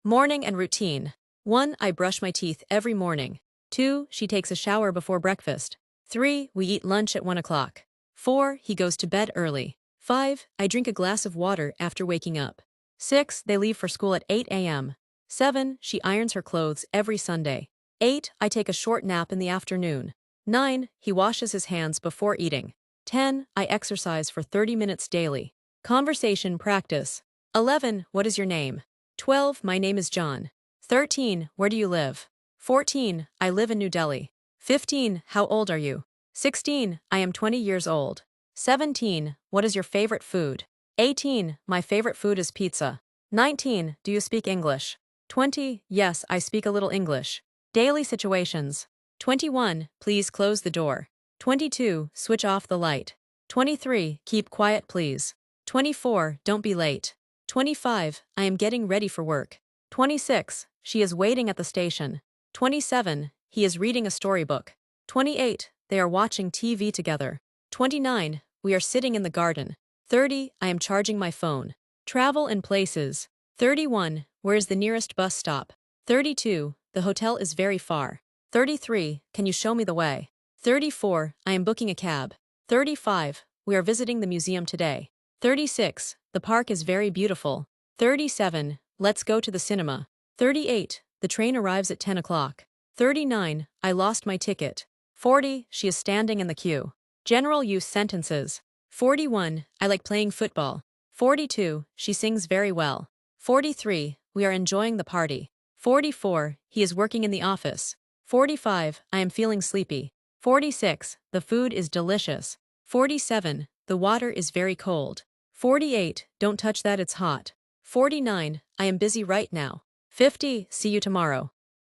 Morning and routine. 1. I brush my teeth every morning. 2. She takes a shower before breakfast. 3. We eat lunch at 1 o'clock. 4. He goes to bed early. 5. I drink a glass of water after waking up. 6. They leave for school at 8 a.m. 7. She irons her clothes every Sunday. 8. I take a short nap in the afternoon. 9. He washes his hands before eating. 10. I exercise for 30 minutes daily. Conversation practice. 11. What is your name? 12. My name is John. 13. Where do you live? 14. I live in New Delhi. 15. How old are you? 16. I am 20 years old. 17. What is your favorite food? 18. My favorite food is pizza. 19. Do you speak English? 20. Yes, I speak a little English. Daily situations. 21. Please close the door. 22. Switch off the light. 23. Keep quiet, please. 24. Don't be late. 25. I am getting ready for work. 26. She is waiting at the station. 27. He is reading a storybook. 28. They are watching TV together. 29. We are sitting in the garden. 30. I am charging my phone. Travel and places. 31. Where is the nearest bus stop? 32. The hotel is very far. 33. Can you show me the way? 34. I am booking a cab. 35. We are visiting the museum today. 36. The park is very beautiful. 37. Let's go to the cinema. 38. The train arrives at 10 o'clock. 39. I lost my ticket. 40. She is standing in the queue. General use sentences. 41. I like playing football. 42. She sings very well. 43. We are enjoying the party. 44. He is working in the office. 45. I am feeling sleepy. 46. The food is delicious. 47. The water is very cold. 48. Don't touch that, it's hot. 49. I am busy right now. 50. See you tomorrow.